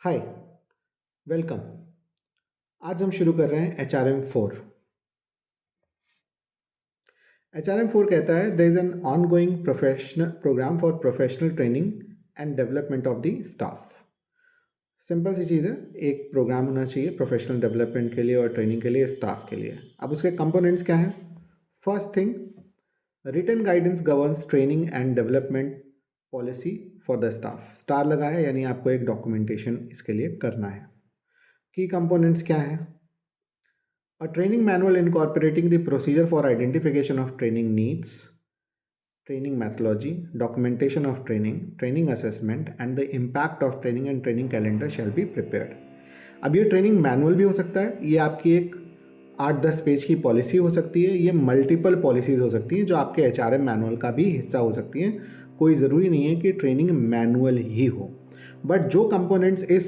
हाय, welcome. आज हम शुरू कर रहे हैं HRM 4। HRM 4 कहता है there is an ongoing professional programme for professional training and development of the staff. Simple सी चीज़ है, एक प्रोग्राम होना चाहिए प्रोफेशनल डेवलपमेंट के लिए और ट्रेनिंग के लिए, स्टाफ के लिए। अब उसके कंपोनेंट्स क्या हैं? First thing, written guidance governs training and development policy for the staff. Star लगा है यानी आपको एक डॉक्यूमेंटेशन इसके लिए करना है। की कंपोनेंट्स क्या हैं? A training manual incorporating the procedure for identification of training needs, training methodology, documentation of training, training assessment, and the impact of training and training calendar shall be prepared. अब ये training manual भी हो सकता है, ये आपकी एक 8-10 page की पॉलिसी हो सकती है, ये मल्टीपल पॉलिसीज़ हो सकती हैं जो आपके HRM मैनुअल का भी हिस्सा हो सकती हैं। कोई ज़रूरी नहीं है कि ट्रेनिंग मैनुअल ही हो, बट जो कंपोनेंट्स इस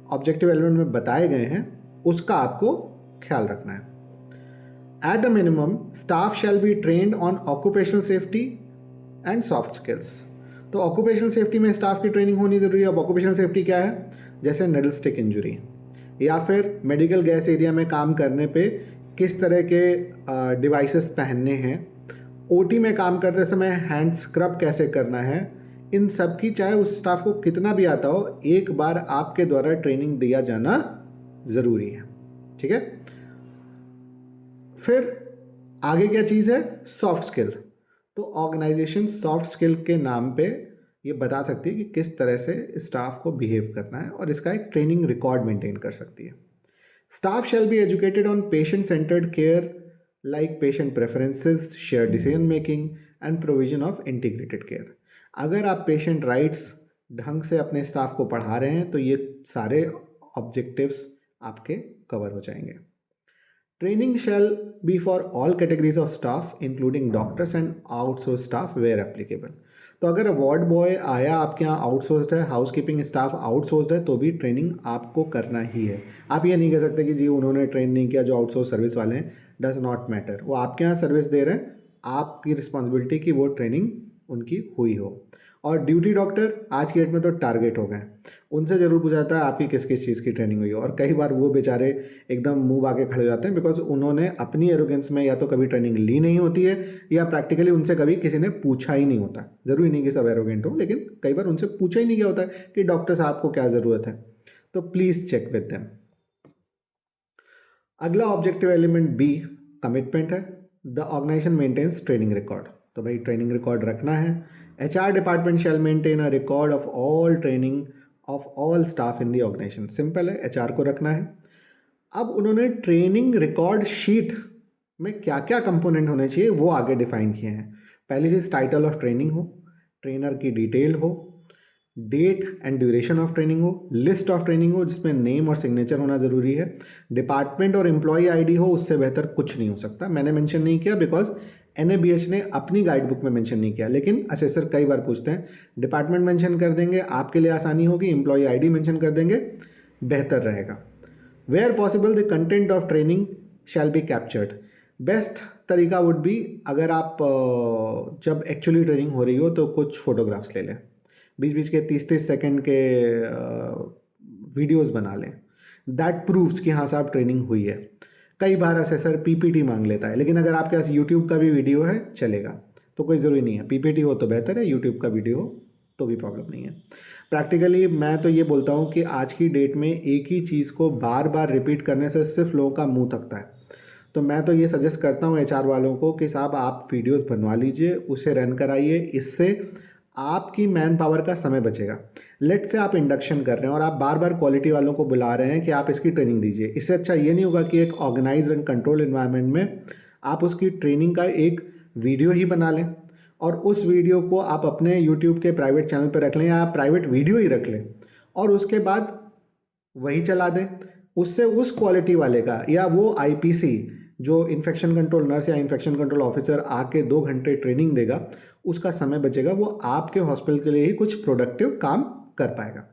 ऑब्जेक्टिव एलिमेंट में बताए गए हैं उसका आपको ख्याल रखना है। At a minimum, staff shall be trained on occupational safety and soft skills. तो ऑक्यूपेशनल सेफ्टी में स्टाफ की ट्रेनिंग होनी ज़रूरी है। अब ऑक्यूपेशनल सेफ्टी क्या है? जैसे निडल स्टिक इंजरी या फिर मेडिकल गैस एरिया में काम करने पे किस तरह के डिवाइसेस पहनने हैं, ओटी में काम करते समय हैंड स्क्रब कैसे करना है, इन सब की चाहे उस स्टाफ को कितना भी आता हो, एक बार आपके द्वारा ट्रेनिंग दिया जाना ज़रूरी है। ठीक है। फिर आगे क्या चीज़ है? Soft skill. तो ऑर्गेनाइजेशन सॉफ्ट स्किल के नाम पे ये बता सकती है कि किस तरह से स्टाफ को बिहेव करना है और इसका एक ट्रेनिंग रिकॉर्ड मेंटेन कर सकती है। Staff shall be educated on patient centred care like patient preferences, share decision making and provision of integrated care. अगर आप पेशेंट राइट्स ढंग से अपने स्टाफ को पढ़ा रहे हैं तो ये सारे ऑब्जेक्टिव्स आपके कवर हो जाएंगे। Training shall be for all categories of staff, including doctors and outsourced staff where applicable. तो अगर वार्ड बॉय आया आपके यहाँ आउटसोर्स्ड है, हाउस कीपिंग स्टाफ आउटसोर्स्ड है, तो भी ट्रेनिंग आपको करना ही है। आप ये नहीं कह सकते कि जी उन्होंने ट्रेन नहीं किया, जो आउटसोर्स सर्विस वाले हैं, डज नॉट मैटर। वो आपके यहाँ सर्विस दे रहे हैं, आपकी रिस्पॉन्सिबिलिटी कि वो ट्रेनिंग उनकी हुई हो। और ड्यूटी डॉक्टर आज की डेट में तो टारगेट हो गए, उनसे ज़रूर पूछा जाता है आपकी किस किस चीज़ की ट्रेनिंग हुई है, और कई बार वो बेचारे एकदम मुंह आके खड़े हो जाते हैं बिकॉज उन्होंने अपनी एरोगेंस में या तो कभी ट्रेनिंग ली नहीं होती है या प्रैक्टिकली उनसे कभी किसी ने पूछा ही नहीं होता। ज़रूरी नहीं कि सब एरोगेंट हो, लेकिन कई बार उनसे पूछा ही नहीं गया होता है कि डॉक्टर साहब को क्या ज़रूरत है। तो प्लीज़ चेक विद देम। अगला ऑब्जेक्टिव एलिमेंट बी कमिटमेंट है। The organisation maintains training record. तो भाई ट्रेनिंग रिकॉर्ड रखना है। HR department shall maintain a record of all training of all staff in the organisation. Simple है, HR को रखना है। अब उन्होंने ट्रेनिंग रिकॉर्ड शीट में क्या क्या कंपोनेंट होने चाहिए वो आगे डिफाइन किए हैं। पहली चीज़ टाइटल ऑफ ट्रेनिंग हो, ट्रेनर की डिटेल हो, date and duration of training हो, लिस्ट ऑफ ट्रेनिंग हो जिसमें नेम और सिग्नेचर होना ज़रूरी है, डिपार्टमेंट और एम्प्लॉय आईडी हो, उससे बेहतर कुछ नहीं हो सकता। मैंने मेंशन नहीं किया बिकॉज NABH ने अपनी गाइड बुक में मेंशन नहीं किया, लेकिन असेसर कई बार पूछते हैं। डिपार्टमेंट मेंशन कर देंगे, आपके लिए आसानी होगी। एम्प्लॉय आईडी मेंशन कर देंगे, बेहतर रहेगा। Where possible the content of training shall be captured. Best तरीका वुड बी, अगर आप जब एक्चुअली ट्रेनिंग हो रही हो तो कुछ फोटोग्राफ्स ले लें, बीच बीच के 30-30 सेकेंड के वीडियोस बना लें। दैट प्रूव्स कि हाँ साहब ट्रेनिंग हुई है। कई बार असेसर PPT मांग लेता है, लेकिन अगर आपके पास यूट्यूब का भी वीडियो है चलेगा, तो कोई ज़रूरी नहीं है PPT हो तो बेहतर है, यूट्यूब का वीडियो हो तो भी प्रॉब्लम नहीं है। प्रैक्टिकली मैं तो ये बोलता हूँ कि आज की डेट में एक ही चीज़ को बार बार रिपीट करने से सिर्फ लोगों का मुंह थकता है। तो मैं तो ये सजेस्ट करता हूँ HR वालों को कि साहब आप वीडियोस बनवा लीजिए, उसे रन कराइए, इससे आपकी मैन पावर का समय बचेगा। लेट से आप इंडक्शन कर रहे हैं और आप बार बार क्वालिटी वालों को बुला रहे हैं कि आप इसकी ट्रेनिंग दीजिए। इससे अच्छा ये नहीं होगा कि एक ऑर्गेनाइज एंड कंट्रोल इन्वायरमेंट में आप उसकी ट्रेनिंग का एक वीडियो ही बना लें और उस वीडियो को आप अपने यूट्यूब के प्राइवेट चैनल पर रख लें या आप प्राइवेट वीडियो ही रख लें और उसके बाद वही चला दें। उससे उस क्वालिटी वाले का या वो IPC जो इन्फेक्शन कंट्रोल नर्स या इन्फेक्शन कंट्रोल ऑफिसर आके 2 घंटे ट्रेनिंग देगा, उसका समय बचेगा, वो आपके हॉस्पिटल के लिए ही कुछ प्रोडक्टिव काम कर पाएगा।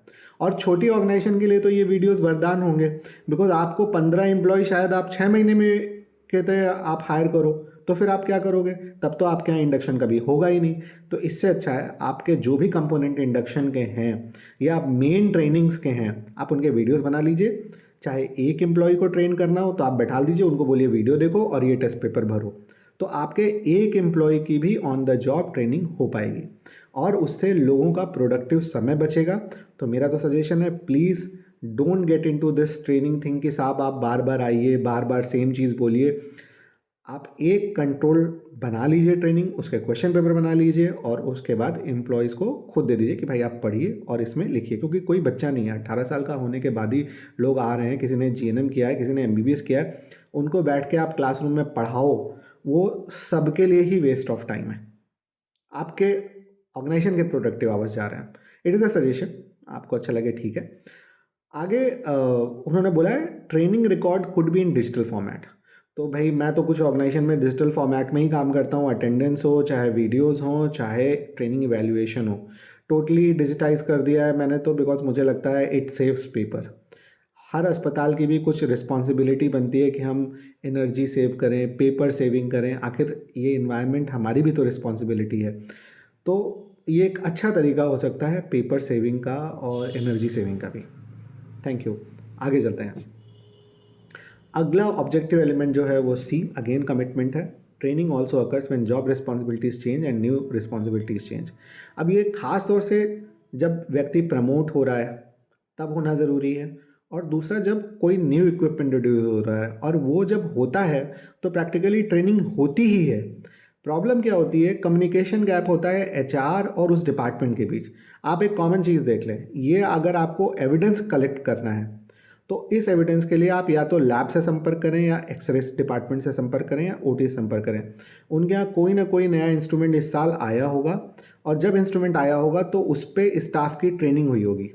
और छोटी ऑर्गेनाइजेशन के लिए तो ये वीडियोस वरदान होंगे बिकॉज आपको 15 एम्प्लॉय शायद आप 6 महीने में कहते हैं आप हायर करो, तो फिर आप क्या करोगे? तब तो आपके यहाँ इंडक्शन कभी होगा ही नहीं। तो इससे अच्छा है आपके जो भी कंपोनेंट इंडक्शन के हैं या मेन ट्रेनिंग्स के हैं, आप उनके वीडियोस बना लीजिए। चाहे एक एम्प्लॉय को ट्रेन करना हो तो आप बैठा दीजिए, उनको बोलिए वीडियो देखो और ये टेस्ट पेपर भरो। तो आपके एक एम्प्लॉय की भी ऑन द जॉब ट्रेनिंग हो पाएगी और उससे लोगों का प्रोडक्टिव समय बचेगा। तो मेरा तो सजेशन है, please don't get into this training thing कि साहब आप बार बार आइए, बार बार सेम चीज़ बोलिए। आप एक कंट्रोल बना लीजिए ट्रेनिंग, उसके क्वेश्चन पेपर बना लीजिए और उसके बाद एम्प्लॉयज़ को खुद दे दीजिए कि भाई आप पढ़िए और इसमें लिखिए। क्योंकि कोई बच्चा नहीं है, 18 साल का होने के बाद ही लोग आ रहे हैं, किसी ने जीएनएम किया है, किसी ने एमबीबीएस किया है, उनको बैठ के आप क्लासरूम में पढ़ाओ, वो सबके लिए ही वेस्ट ऑफ टाइम है। आपके ऑर्गेनाइजेशन के प्रोडक्टिव आवर्स जा रहे हैं। इट इज़ अ सजेशन, आपको अच्छा लगे ठीक है। आगे उन्होंने बोला है training record could be in digital format. तो भाई मैं तो कुछ ऑर्गेनाइजेशन में डिजिटल फॉर्मेट में ही काम करता हूँ, अटेंडेंस हो, चाहे वीडियोस हो, चाहे ट्रेनिंग इवैल्यूएशन हो, टोटली डिजिटाइज कर दिया है मैंने तो, बिकॉज मुझे लगता है इट सेव्स पेपर। हर अस्पताल की भी कुछ रिस्पॉन्सिबिलिटी बनती है कि हम एनर्जी सेव करें, पेपर सेविंग करें, आखिर ये इन्वायरमेंट हमारी भी तो रिस्पॉन्सिबिलिटी है। तो ये एक अच्छा तरीका हो सकता है पेपर सेविंग का और एनर्जी सेविंग का भी। Thank you. आगे चलते हैं। अगला ऑब्जेक्टिव एलिमेंट जो है वो सी, अगेन कमिटमेंट है। Training also occurs when job responsibilities change and new responsibilities change. अब ये खास तौर से जब व्यक्ति प्रमोट हो रहा है तब होना ज़रूरी है, और दूसरा जब कोई न्यू इक्विपमेंट इंट्रोड्यूस हो रहा है, और वो जब होता है तो प्रैक्टिकली ट्रेनिंग होती ही है। प्रॉब्लम क्या होती है? कम्युनिकेशन गैप होता है एचआर और उस डिपार्टमेंट के बीच। आप एक कॉमन चीज़ देख लें, ये अगर आपको एविडेंस कलेक्ट करना है तो इस एविडेंस के लिए आप या तो लैब से संपर्क करें, या एक्सरे डिपार्टमेंट से संपर्क करें, या ओटी से संपर्क करें। उनके यहाँ कोई ना कोई नया इंस्ट्रूमेंट इस साल आया होगा, और जब इंस्ट्रूमेंट आया होगा तो उस पर स्टाफ की ट्रेनिंग हुई होगी,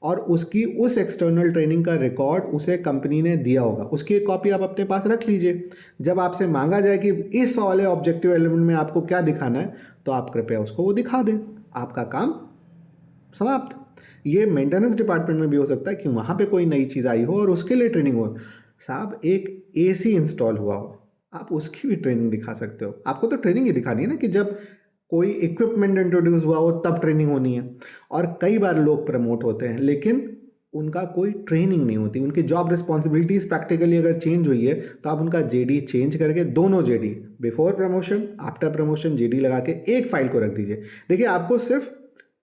और उसकी उस एक्सटर्नल ट्रेनिंग का रिकॉर्ड उसे कंपनी ने दिया होगा। उसकी एक कॉपी आप अपने पास रख लीजिए। जब आपसे मांगा जाए कि इस वाले ऑब्जेक्टिव एलिमेंट में आपको क्या दिखाना है, तो आप कृपया उसको वो दिखा दें, आपका काम समाप्त। ये मेंटेनेंस डिपार्टमेंट में भी हो सकता है कि वहाँ पे कोई नई चीज़ आई हो और उसके लिए ट्रेनिंग हो। साहब एक एसी इंस्टॉल हुआ हो, आप उसकी भी ट्रेनिंग दिखा सकते हो। आपको तो ट्रेनिंग ही दिखानी है ना, कि जब कोई इक्विपमेंट इंट्रोड्यूस हुआ हो तब ट्रेनिंग होनी है। और कई बार लोग प्रमोट होते हैं लेकिन उनका कोई ट्रेनिंग नहीं होती, उनकी जॉब रिस्पॉन्सिबिलिटीज़ प्रैक्टिकली अगर चेंज हुई है तो आप उनका जेडी चेंज करके, दोनों JD, before promotion after promotion, JD लगा के एक फाइल को रख दीजिए। देखिए आपको सिर्फ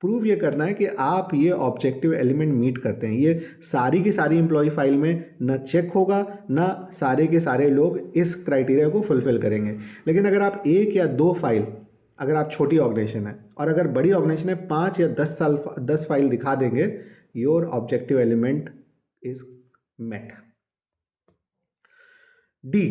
प्रूव ये करना है कि आप ये ऑब्जेक्टिव एलिमेंट मीट करते हैं। ये सारी की सारी एम्प्लॉय फाइल में न चेक होगा, न सारे के सारे लोग इस क्राइटेरिया को फुलफिल करेंगे। लेकिन अगर आप एक या दो फाइल, अगर आप छोटी ऑर्गेनाइजेशन है, और अगर बड़ी ऑर्गेनाइजेशन है 5 या 10 फाइल दिखा देंगे, your objective element is met. D,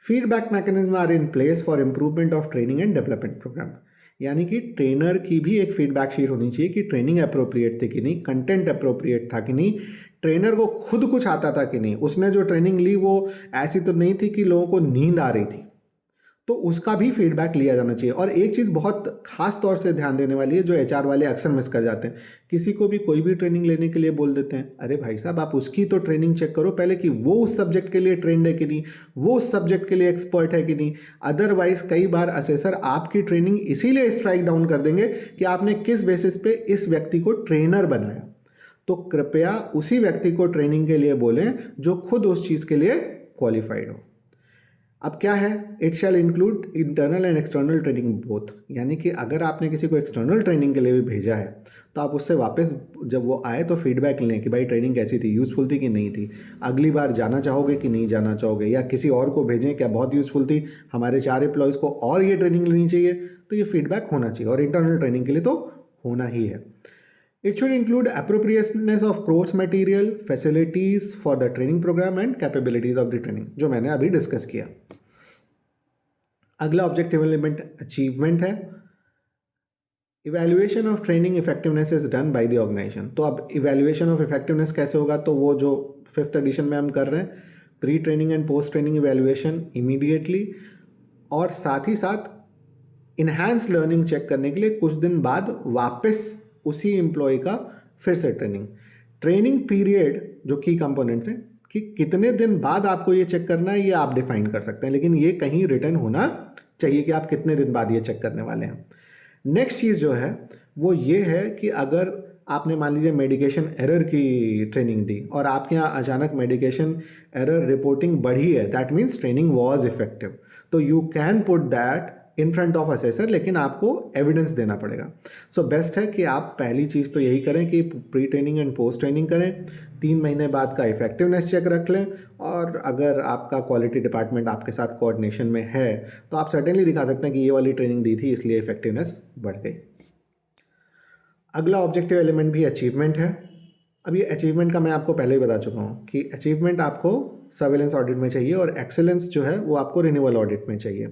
feedback mechanism are in place for improvement of training and development programme. यानी कि ट्रेनर की भी एक फीडबैक शीट होनी चाहिए कि ट्रेनिंग अप्रोप्रिएट थी कि नहीं, कंटेंट अप्रोप्रिएट था कि नहीं, ट्रेनर को खुद कुछ आता था कि नहीं, उसने जो ट्रेनिंग ली वो ऐसी तो नहीं थी कि लोगों को नींद आ रही थी। तो उसका भी फीडबैक लिया जाना चाहिए। और एक चीज़ बहुत खास तौर से ध्यान देने वाली है, जो एचआर वाले अक्सर मिस कर जाते हैं। किसी को भी कोई भी ट्रेनिंग लेने के लिए बोल देते हैं, अरे भाई साहब आप उसकी तो ट्रेनिंग चेक करो पहले कि वो उस सब्जेक्ट के लिए ट्रेंड है कि नहीं, वो उस सब्जेक्ट के लिए एक्सपर्ट है कि नहीं। अदरवाइज कई बार असेसर आपकी ट्रेनिंग इसीलिए स्ट्राइक डाउन कर देंगे कि आपने किस बेसिस पे इस व्यक्ति को ट्रेनर बनाया। तो कृपया उसी व्यक्ति को ट्रेनिंग के लिए बोलें जो खुद उस चीज़ के लिए क्वालिफाइड हो। अब क्या है, it shall include internal and external training both. यानी कि अगर आपने किसी को एक्सटर्नल ट्रेनिंग के लिए भी भेजा है तो आप उससे वापस जब वो आए तो फीडबैक लें कि भाई ट्रेनिंग कैसी थी, यूज़फुल थी कि नहीं थी, अगली बार जाना चाहोगे कि नहीं जाना चाहोगे, या किसी और को भेजें क्या बहुत यूज़फुल थी, हमारे 4 एम्प्लॉयज़ को और ये ट्रेनिंग लेनी चाहिए। तो ये फीडबैक होना चाहिए, और इंटरनल ट्रेनिंग के लिए तो होना ही है। It should include appropriateness of course material, facilities for the training program and capabilities of the training, जो मैंने अभी डिस्कस किया। अगला ऑब्जेक्टिव एलिमेंट अचीवमेंट है। Evaluation of training effectiveness is done by the organisation. तो अब इवैल्यूएशन ऑफ इफेक्टिवनेस कैसे होगा, तो वो जो 5th एडिशन में हम कर रहे हैं, pre training and post training evaluation immediately, और साथ ही साथ इन्हांस लर्निंग चेक करने के लिए कुछ दिन बाद वापस उसी एम्प्लॉय का फिर से ट्रेनिंग पीरियड, जो की कंपोनेंट्स हैं कि कितने दिन बाद आपको ये चेक करना है, ये आप डिफाइन कर सकते हैं, लेकिन ये कहीं रिटर्न होना चाहिए कि आप कितने दिन बाद ये चेक करने वाले हैं। नेक्स्ट चीज़ जो है वो ये है कि अगर आपने मान लीजिए मेडिकेशन एरर की ट्रेनिंग दी और आपके यहाँ अचानक मेडिकेशन एरर रिपोर्टिंग बढ़ी है, that means training was effective, तो you can put that in front of assessor, लेकिन आपको एविडेंस देना पड़ेगा। सो बेस्ट है कि आप पहली चीज़ तो यही करें कि pre training and post training करें, 3 महीने बाद का इफेक्टिवनेस चेक रख लें, और अगर आपका क्वालिटी डिपार्टमेंट आपके साथ कोऑर्डिनेशन में है तो आप सर्टेनली दिखा सकते हैं कि ये वाली ट्रेनिंग दी थी इसलिए इफेक्टिवनेस बढ़ गई। अगला ऑब्जेक्टिव एलिमेंट भी अचीवमेंट है। अब ये अचीवमेंट का मैं आपको पहले ही बता चुका हूँ कि अचीवमेंट आपको सर्वेलेंस ऑडिट में चाहिए और एक्सेलेंस जो है वो आपको रिन्यूअल ऑडिट में चाहिए।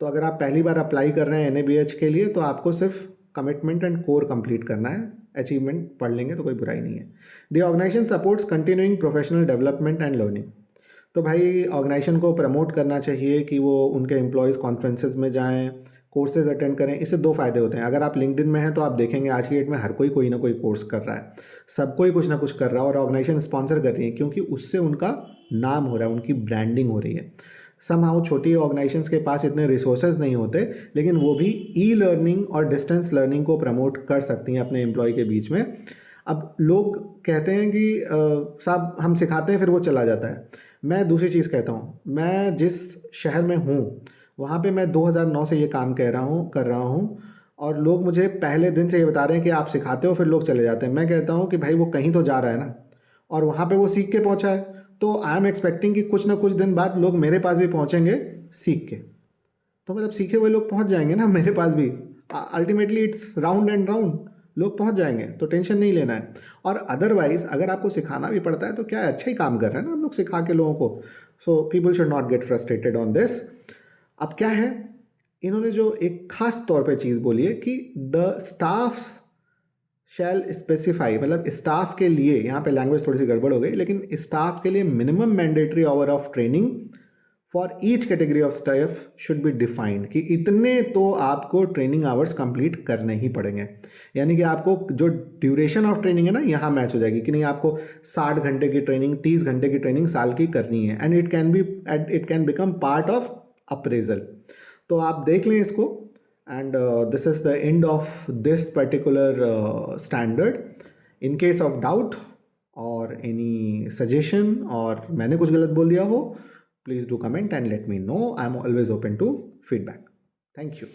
तो अगर आप पहली बार अप्लाई कर रहे हैं NABH के लिए तो आपको सिर्फ कमिटमेंट एंड कोर कंप्लीट करना है, अचीवमेंट पढ़ लेंगे तो कोई बुराई नहीं है। The organisation supports continuing professional development and learning. तो भाई ऑर्गेनाइजेशन को प्रमोट करना चाहिए कि वो उनके एम्प्लॉयज़ कॉन्फ्रेंसेज में जाएँ, कोर्सेज अटेंड करें। इससे 2 फ़ायदे होते हैं। अगर आप लिंक्डइन में हैं तो आप देखेंगे आज की डेट में हर कोई ना कोई कोर्स कर रहा है, सब कोई कुछ ना कुछ कर रहा है और ऑर्गेनाइजेशन स्पॉन्सर कर रही है, क्योंकि उससे उनका नाम हो रहा है, उनकी ब्रांडिंग हो रही है। समहाउ छोटी ऑर्गेनाइजेशंस के पास इतने रिसोर्सेज नहीं होते, लेकिन वो भी ई लर्निंग और डिस्टेंस लर्निंग को प्रमोट कर सकती हैं अपने एम्प्लॉय के बीच में। अब लोग कहते हैं कि साहब हम सिखाते हैं फिर वो चला जाता है। मैं दूसरी चीज़ कहता हूँ, मैं जिस शहर में हूँ वहाँ पे मैं 2009 से ये काम कर रहा हूँ और लोग मुझे पहले दिन से ये बता रहे हैं कि आप सिखाते हो फिर लोग चले जाते हैं। मैं कहता हूँ कि भाई वो कहीं तो जा रहा है ना, और वहाँ पे वो सीख के पहुँचा है, तो आई एम एक्सपेक्टिंग कि कुछ ना कुछ दिन बाद लोग मेरे पास भी पहुँचेंगे सीख के। तो मतलब सीखे हुए लोग पहुँच जाएंगे ना मेरे पास भी। Ultimately it's round and round, लोग पहुँच जाएंगे, तो टेंशन नहीं लेना है। और अदरवाइज अगर आपको सिखाना भी पड़ता है तो क्या है, अच्छा ही काम कर रहे हैं ना हम लोग सिखा के लोगों को। So people should not get frustrated on this. अब क्या है, इन्होंने जो एक खास तौर पे चीज़ बोली है कि द स्टाफ शैल स्पेसिफाई, मतलब स्टाफ के लिए, यहाँ पे लैंग्वेज थोड़ी सी गड़बड़ हो गई, लेकिन स्टाफ के लिए minimum mandatory hour of training for each category of staff should be defined, कि इतने तो आपको ट्रेनिंग आवर्स कंप्लीट करने ही पड़ेंगे। यानी कि आपको जो ड्यूरेशन ऑफ ट्रेनिंग है ना यहाँ मैच हो जाएगी कि नहीं, आपको 60 घंटे की ट्रेनिंग, 30 घंटे की ट्रेनिंग साल की करनी है, and it can become part of appraisal. तो आप देख लें इसको, and this is the end of this particular standard. In case of doubt और एनी सजेशन और मैंने कुछ गलत बोल दिया हो, please do comment and let me know. I'm always open to feedback. Thank you.